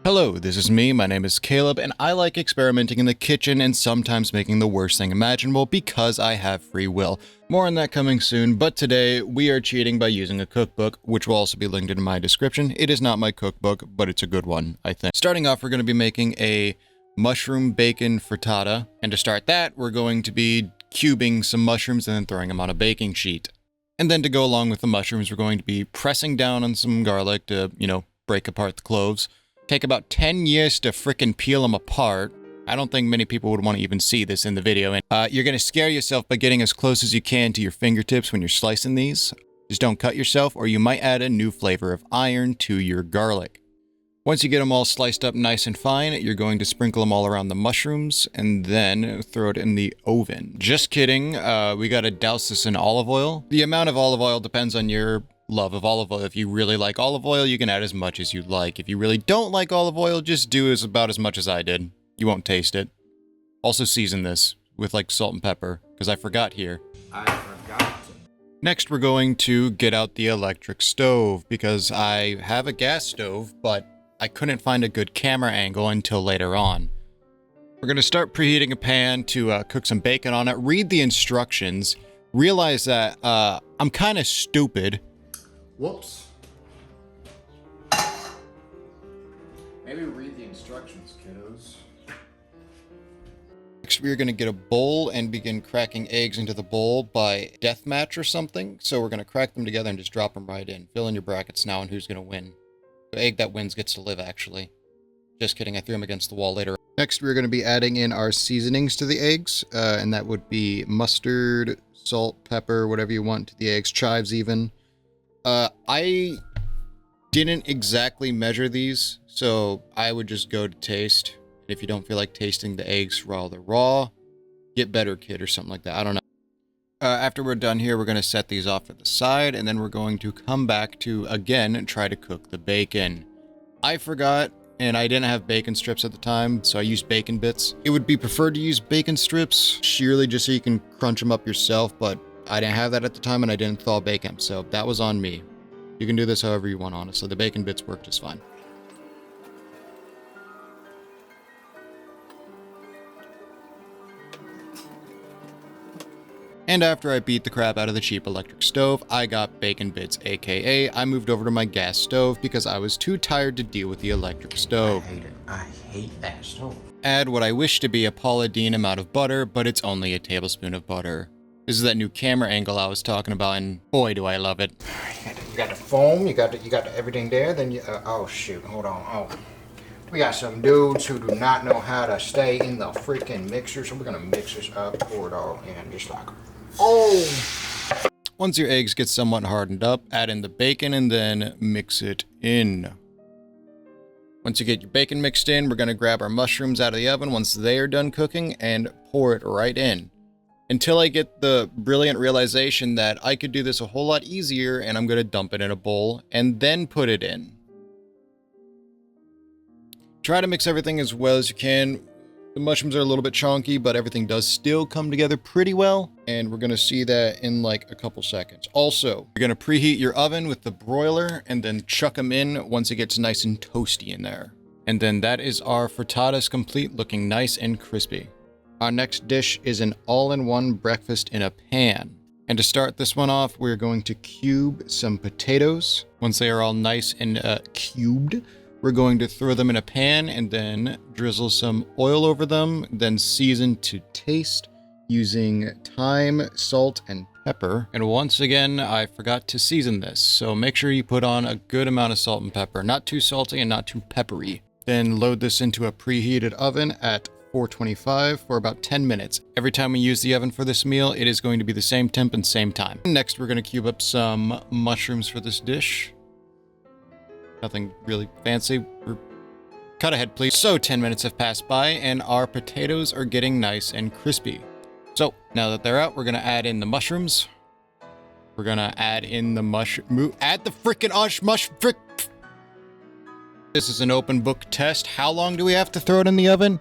Hello, this is me, my name is Caleb, and I like experimenting in the kitchen and sometimes making the worst thing imaginable because I have free will. More on that coming soon, but today we are cheating by using a cookbook, which will also be linked in my description. It is not my cookbook, but it's a good one, I think. Starting off, we're going to be making a mushroom bacon frittata, and to start that, we're going to be cubing some mushrooms and then throwing them on a baking sheet. And then to go along with the mushrooms, we're going to be pressing down on some garlic to, break apart the cloves. Take about 10 years to frickin' peel them apart. I don't think many people would want to even see this in the video. And you're going to scare yourself by getting as close as you can to your fingertips when you're slicing these. Just don't cut yourself, or you might add a new flavor of iron to your garlic. Once you get them all sliced up nice and fine, you're going to sprinkle them all around the mushrooms and then throw it in the oven. Just kidding. We got to douse this in olive oil. The amount of olive oil depends on your love of olive oil. If you really like olive oil, you can add as much as you'd like. If you really don't like olive oil, just do about as much as I did. You won't taste it. Also season this with like salt and pepper, because I forgot here. Next, we're going to get out the electric stove, because I have a gas stove, but I couldn't find a good camera angle until later on. We're going to start preheating a pan to cook some bacon on it. Read the instructions. Realize that I'm kind of stupid. Whoops. Maybe read the instructions, kiddos. Next, we're going to get a bowl and begin cracking eggs into the bowl by deathmatch or something. So we're going to crack them together and just drop them right in. Fill in your brackets now on who's going to win. The egg that wins gets to live, actually. Just kidding, I threw them against the wall later. Next, we're going to be adding in our seasonings to the eggs. And that would be mustard, salt, pepper, whatever you want to the eggs, chives even. I didn't exactly measure these, so I would just go to taste. If you don't feel like tasting the eggs while they're raw, get better, kid, or something like that. I don't know. After we're done here, we're going to set these off to the side, and then we're going to come back to, again, try to cook the bacon. I forgot, and I didn't have bacon strips at the time, so I used bacon bits. It would be preferred to use bacon strips, sheerly just so you can crunch them up yourself, but I didn't have that at the time, and I didn't thaw bacon, so that was on me. You can do this however you want, honestly. The bacon bits work just fine. And after I beat the crap out of the cheap electric stove, I got bacon bits, aka I moved over to my gas stove because I was too tired to deal with the electric stove. I hate it. I hate that stove. Add what I wish to be a Paula Deen amount of butter, but it's only a tablespoon of butter. This is that new camera angle I was talking about, and boy, do I love it. You got the foam, you got everything there, then you, oh shoot, hold on, oh. We got some dudes who do not know how to stay in the freaking mixer, so we're gonna mix this up, pour it all in, just like, oh. Once your eggs get somewhat hardened up, add in the bacon and then mix it in. Once you get your bacon mixed in, we're gonna grab our mushrooms out of the oven once they are done cooking and pour it right in. Until I get the brilliant realization that I could do this a whole lot easier, and I'm going to dump it in a bowl and then put it in. Try to mix everything as well as you can. The mushrooms are a little bit chunky, but everything does still come together pretty well, and we're going to see that in like a couple seconds. Also, you're going to preheat your oven with the broiler and then chuck them in once it gets nice and toasty in there. And then that is our frittatas complete, looking nice and crispy. Our next dish is an all-in-one breakfast in a pan. And to start this one off, we're going to cube some potatoes. Once they are all nice and cubed, we're going to throw them in a pan and then drizzle some oil over them, then season to taste using thyme, salt, and pepper. And once again, I forgot to season this, so make sure you put on a good amount of salt and pepper. Not too salty and not too peppery. Then load this into a preheated oven at 425 for about 10 minutes. Every time we use the oven for this meal, it is going to be the same temp and same time. Next, we're going to cube up some mushrooms for this dish. Nothing really fancy. Cut ahead, please. So 10 minutes have passed by, and our potatoes are getting nice and crispy. So now that they're out, we're going to add in the mushrooms. We're going to add in the add the frickin' This is an open book test. How long do we have to throw it in the oven?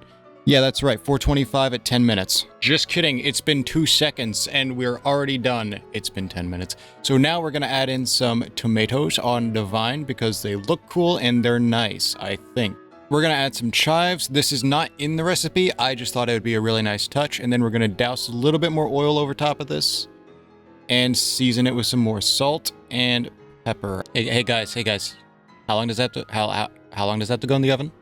Yeah, that's right, 425 at 10 minutes. Just kidding, it's been 2 seconds and we're already done. It's been 10 minutes. So now we're gonna add in some tomatoes on the vine because they look cool and they're nice, I think. We're gonna add some chives. This is not in the recipe. I just thought it would be a really nice touch. And then we're gonna douse a little bit more oil over top of this and season it with some more salt and pepper. Hey guys. How long does that have to, how long does that have to go in the oven?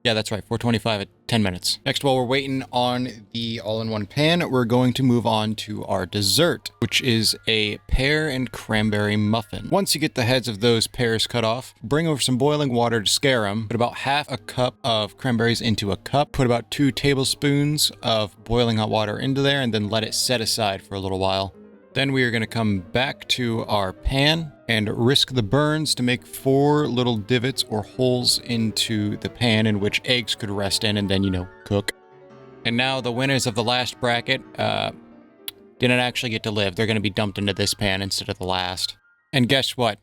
Yeah, that's right, 425 at 10 minutes. Next, while we're waiting on the all-in-one pan, we're going to move on to our dessert, which is a pear and cranberry muffin. Once you get the heads of those pears cut off, bring over some boiling water to scare them. Put about half a cup of cranberries into a cup. Put about 2 tablespoons of boiling hot water into there, and then let it set aside for a little while. Then we are going to come back to our pan and risk the burns to make 4 little divots or holes into the pan in which eggs could rest in and then, you know, cook. And now the winners of the last bracket didn't actually get to live. They're going to be dumped into this pan instead of the last. And guess what?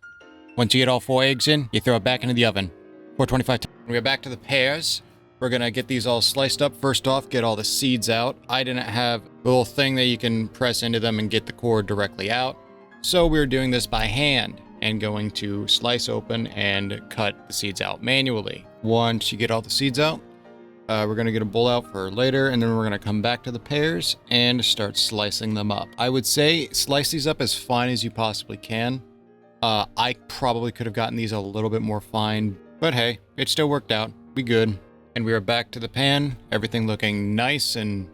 Once you get all 4 eggs in, you throw it back into the oven. 425 times. We're back to the pears. We're going to get these all sliced up. First off, get all the seeds out. I didn't have a little thing that you can press into them and get the core directly out. So we're doing this by hand and going to slice open and cut the seeds out manually. Once you get all the seeds out, we're going to get a bowl out for later, and then we're going to come back to the pears and start slicing them up. I would say slice these up as fine as you possibly can. I probably could have gotten these a little bit more fine, but hey, it still worked out. We good. And we are back to the pan, everything looking nice and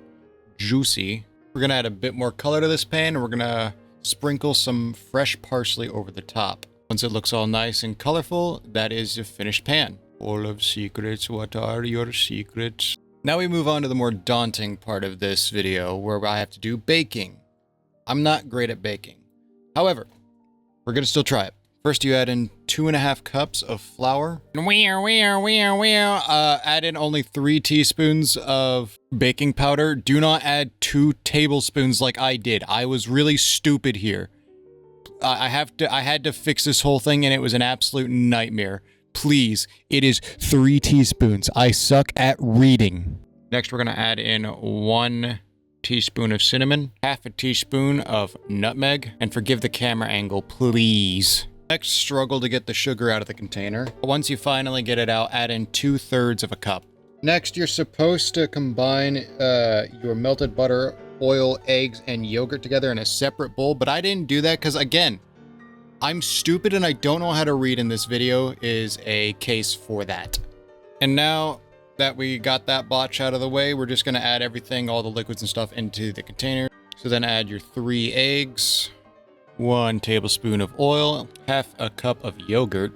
juicy. We're going to add a bit more color to this pan, and we're going to sprinkle some fresh parsley over the top. Once it looks all nice and colorful, that is your finished pan. Full of secrets, what are your secrets? Now we move on to the more daunting part of this video, where I have to do baking. I'm not great at baking. However, we're going to still try it. First, you add in 2.5 cups of flour. Add in only 3 teaspoons of baking powder. Do not add 2 tablespoons like I did. I was really stupid here. I had to fix this whole thing, and it was an absolute nightmare. Please, it is 3 teaspoons. I suck at reading. Next, we're going to add in 1 teaspoon of cinnamon, half a teaspoon of nutmeg, and forgive the camera angle, please. Next, struggle to get the sugar out of the container. Once you finally get it out, add in 2/3 of a cup. Next, you're supposed to combine your melted butter, oil, eggs, and yogurt together in a separate bowl, but I didn't do that because, again, I'm stupid and I don't know how to read, and this video is a case for that. And now that we got that botch out of the way, we're just going to add everything, all the liquids and stuff, into the container. So then add your 3 eggs. 1 tablespoon of oil, half a cup of yogurt,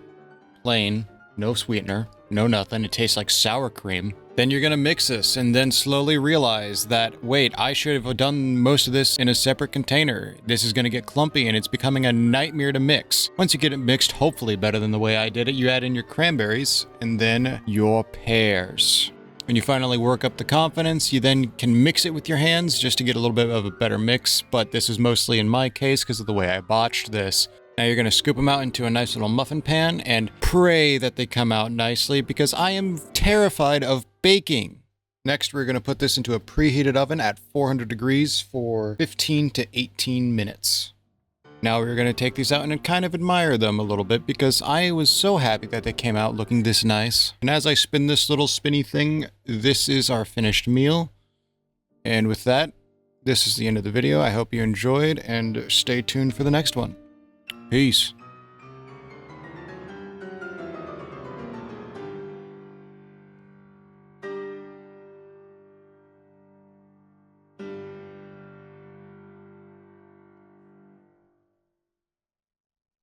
plain, no sweetener, no nothing. It tastes like sour cream. Then you're gonna mix this and then slowly realize that, wait, I should have done most of this in a separate container. This is gonna get clumpy and it's becoming a nightmare to mix. Once you get it mixed, hopefully better than the way I did it, you add in your cranberries and then your pears. When you finally work up the confidence, you then can mix it with your hands just to get a little bit of a better mix, but this is mostly in my case because of the way I botched this. Now you're going to scoop them out into a nice little muffin pan and pray that they come out nicely because I am terrified of baking. Next, we're going to put this into a preheated oven at 400 degrees for 15 to 18 minutes. Now we're going to take these out and kind of admire them a little bit because I was so happy that they came out looking this nice. And as I spin this little spinny thing, this is our finished meal. And with that, this is the end of the video. I hope you enjoyed and stay tuned for the next one. Peace.